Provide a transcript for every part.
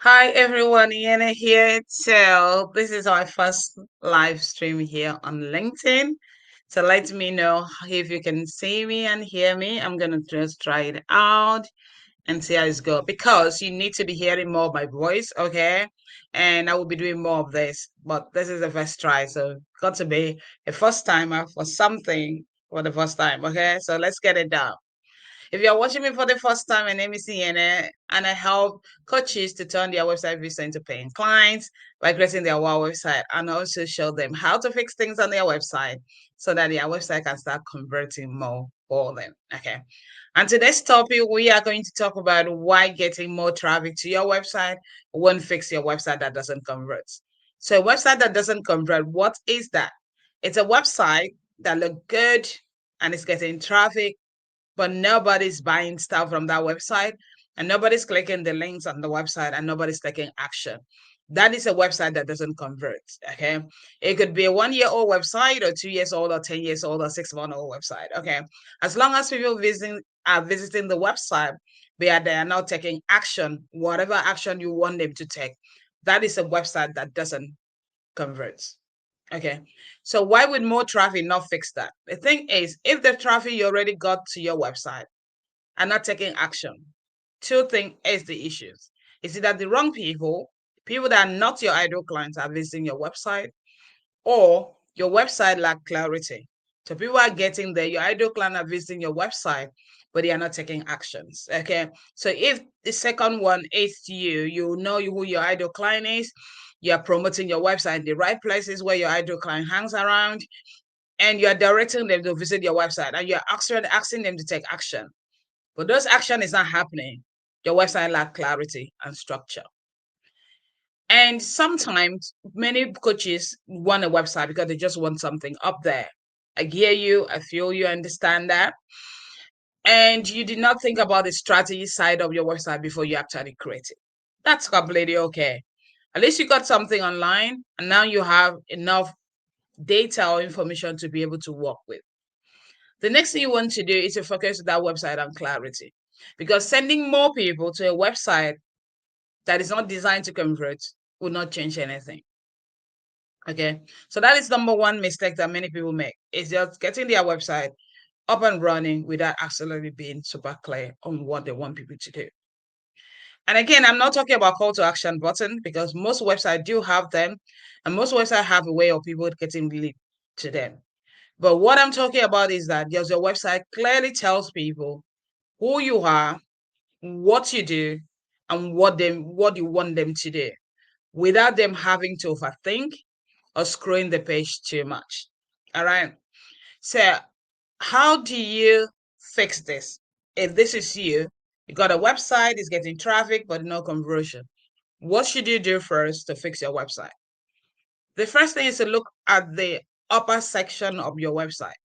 Hi everyone, Iana here. So this is our first live stream here on LinkedIn. So let me know if you can see me and hear me. I'm gonna just try it out and see how it's go because you need to be hearing more of my voice, okay? And I will be doing more of this, but this is the first try, so got to be a first timer for something for the first time, okay? So let's get it done. If you're watching me for the first time, my name is Iene, and I help coaches to turn their website visit into paying clients by creating their WOW website and also show them how to fix things on their website so that their website can start converting more for them. Okay. And today's topic, we are going to talk about why getting more traffic to your website won't fix your website that doesn't convert. So, a website that doesn't convert, what is that? It's a website that looks good and it's getting traffic but nobody's buying stuff from that website and nobody's clicking the links on the website and nobody's taking action. That is a website that doesn't convert. Okay. It could be a 1 year old website or 2 years old or 10 years old or 6 month old website. Okay. As long as people are visiting the website, they are now taking action, whatever action you want them to take. That is a website that doesn't convert. Okay. So why would more traffic not fix that? The thing is, if the traffic you already got to your website are not taking action, two things is the issues. Is it that the wrong people that are not your ideal clients are visiting your website, or your website lack clarity. So people are getting there, your ideal client are visiting your website, but they are not taking actions. Okay. So if the second one is you, you know who your ideal client is, you're promoting your website in the right places where your ideal client hangs around, and you're directing them to visit your website and you're asking them to take action. But those action is not happening. Your website lack clarity and structure. And sometimes many coaches want a website because they just want something up there. I hear you, I feel you, understand that. And you did not think about the strategy side of your website before you actually create it. That's completely okay. At least you got something online and now you have enough data or information to be able to work with. The next thing you want to do is to focus that website on clarity, because sending more people to a website that is not designed to convert will not change anything. Okay. So that is number one mistake that many people make, is just getting their website up and running without absolutely being super clear on what they want people to do. And again, I'm not talking about call to action button, because most websites do have them, and most websites have a way of people getting lead to them. But what I'm talking about is that your website clearly tells people who you are, what you do, and what you want them to do, without them having to overthink or scrolling the page too much. All right. So how do you fix this? If this is you got a website, it's getting traffic but no conversion. What should you do first to fix your website? The first thing is to look at the upper section of your website,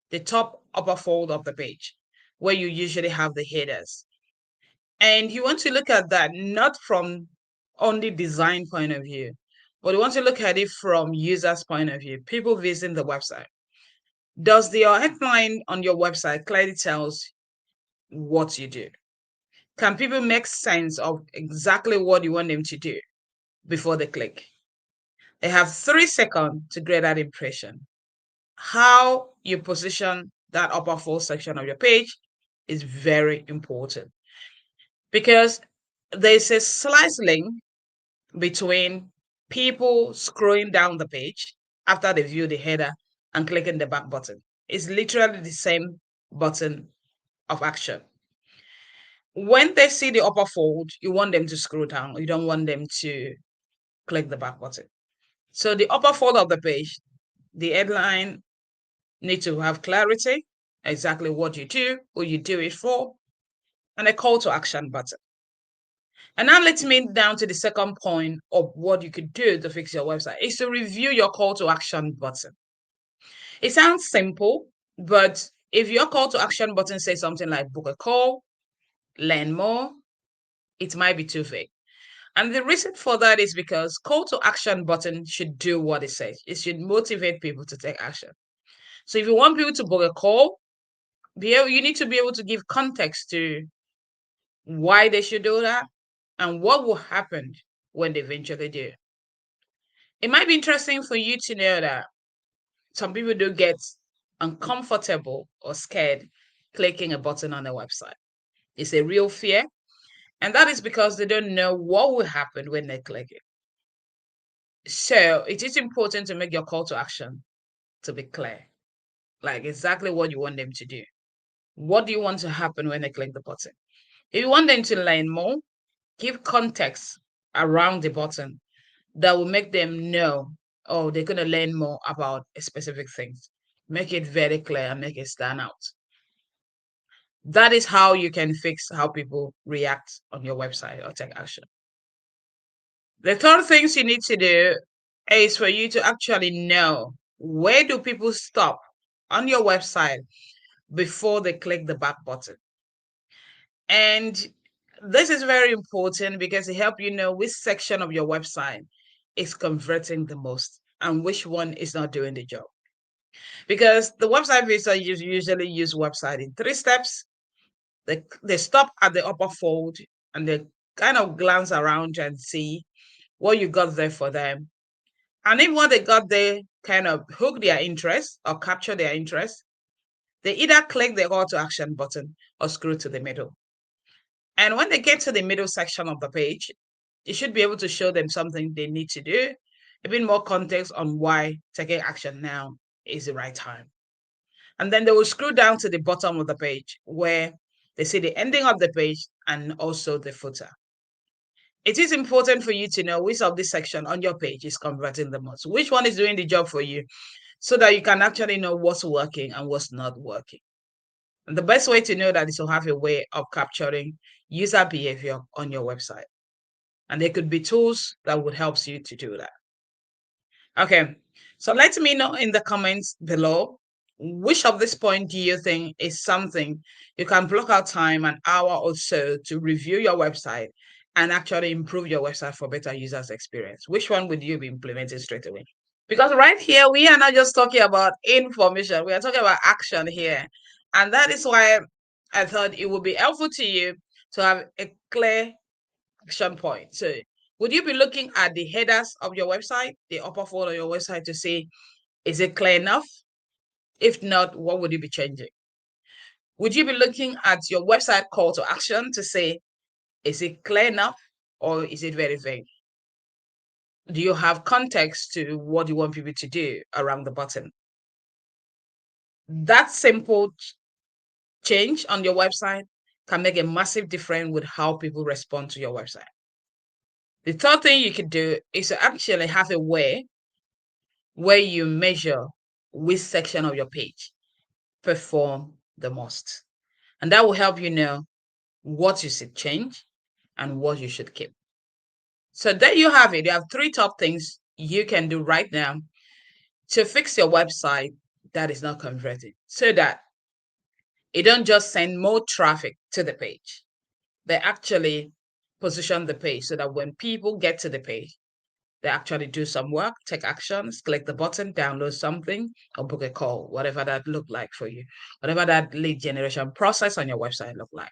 the top upper fold of the page, where you usually have the headers. And you want to look at that not from only design point of view, but you want to look at it from users' point of view, people visiting the website. Does the headline on your website clearly tells what you do? Can people make sense of exactly what you want them to do before they click? They have 3 seconds to create that impression. How you position that upper fold section of your page is very important, because there's a slice link between people scrolling down the page after they view the header and clicking the back button. It's literally the same button of action. When they see the upper fold, you want them to scroll down. You don't want them to click the back button. So the upper fold of the page, the headline need to have clarity, exactly what you do, who you do it for, and a call to action button. And now let's move down to the second point of what you could do to fix your website, is to review your call to action button. It sounds simple, but if your call to action button says something like book a call, learn more, it might be too vague. And the reason for that is because call to action button should do what it says. It should motivate people to take action. So if you want people to book a call, you need to be able to give context to why they should do that, and what will happen when they eventually do. It might be interesting for you to know that some people do get uncomfortable or scared clicking a button on their website. It's a real fear, and that is because they don't know what will happen when they click it. So it is important to make your call to action to be clear, like exactly what you want them to do. What do you want to happen when they click the button? If you want them to learn more, give context around the button that will make them know, oh, they're going to learn more about a specific thing. Make it very clear and make it stand out. That is how you can fix how people react on your website or take action. The third things you need to do is for you to actually know, where do people stop on your website before they click the back button. And this is very important because it helps you know which section of your website is converting the most and which one is not doing the job. Because the website visitors usually use website in 3 steps. They stop at the upper fold and they kind of glance around and see what you got there for them. And if what they got there kind of hook their interest or capture their interest, they either click the call to action button or scroll to the middle. And when they get to the middle section of the page, you should be able to show them something they need to do, a bit more context on why taking action now is the right time. And then they will scroll down to the bottom of the page where they see the ending of the page and also the footer. It is important for you to know which of this section on your page is converting the most, which one is doing the job for you, so that you can actually know what's working and what's not working. And the best way to know that is to have a way of capturing user behavior on your website. And there could be tools that would help you to do that. Okay, so let me know in the comments below, which of this point do you think is something you can block out time, an hour or so, to review your website and actually improve your website for better users experience? Which one would you be implementing straight away? Because right here, we are not just talking about information, we are talking about action here. And that is why I thought it would be helpful to you to have a clear action point. So would you be looking at the headers of your website, the upper fold of your website, to see, is it clear enough? If not, what would you be changing? Would you be looking at your website call to action to say, is it clear enough or is it very vague? Do you have context to what you want people to do around the button? That simple change on your website can make a massive difference with how people respond to your website. The third thing you could do is to actually have a way where you measure which section of your page perform the most. And that will help you know what you should change and what you should keep. So there you have it. You have 3 top things you can do right now to fix your website that is not converting, so that it don't just send more traffic to the page. They actually position the page so that when people get to the page, they actually do some work, take actions, click the button, download something, or book a call, whatever that look like for you, whatever that lead generation process on your website look like.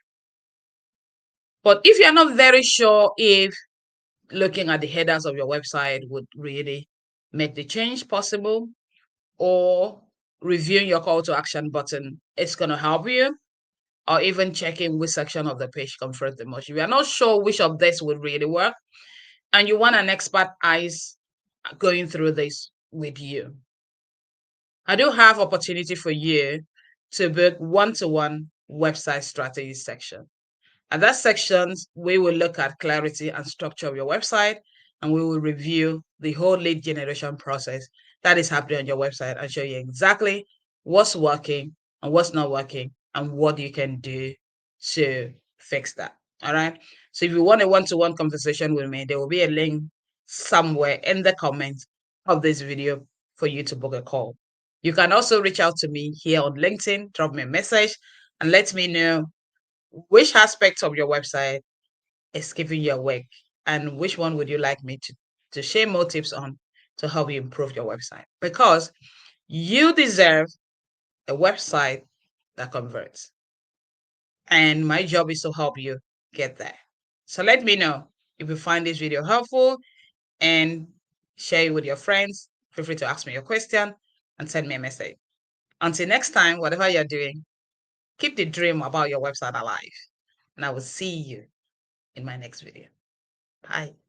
But if you're not very sure if looking at the headers of your website would really make the change possible, or reviewing your call to action button is going to help you, or even checking which section of the page converts the most, if you're not sure which of this would really work, and you want an expert eyes going through this with you, I do have opportunity for you to book one-to-one website strategy section. At that section, we will look at clarity and structure of your website, and we will review the whole lead generation process that is happening on your website and show you exactly what's working and what's not working and what you can do to fix that. All right. So if you want a one-to-one conversation with me, there will be a link somewhere in the comments of this video for you to book a call. You can also reach out to me here on LinkedIn, drop me a message, and let me know which aspects of your website is keeping you awake, and which one would you like me to share more tips on to help you improve your website, because you deserve a website that converts, and my job is to help you get there. So let me know If you find this video helpful and share it with your friends, feel free to ask me your question and send me a message. Until next time, whatever you're doing, keep the dream about your website alive. And I will see you in my next video. Bye.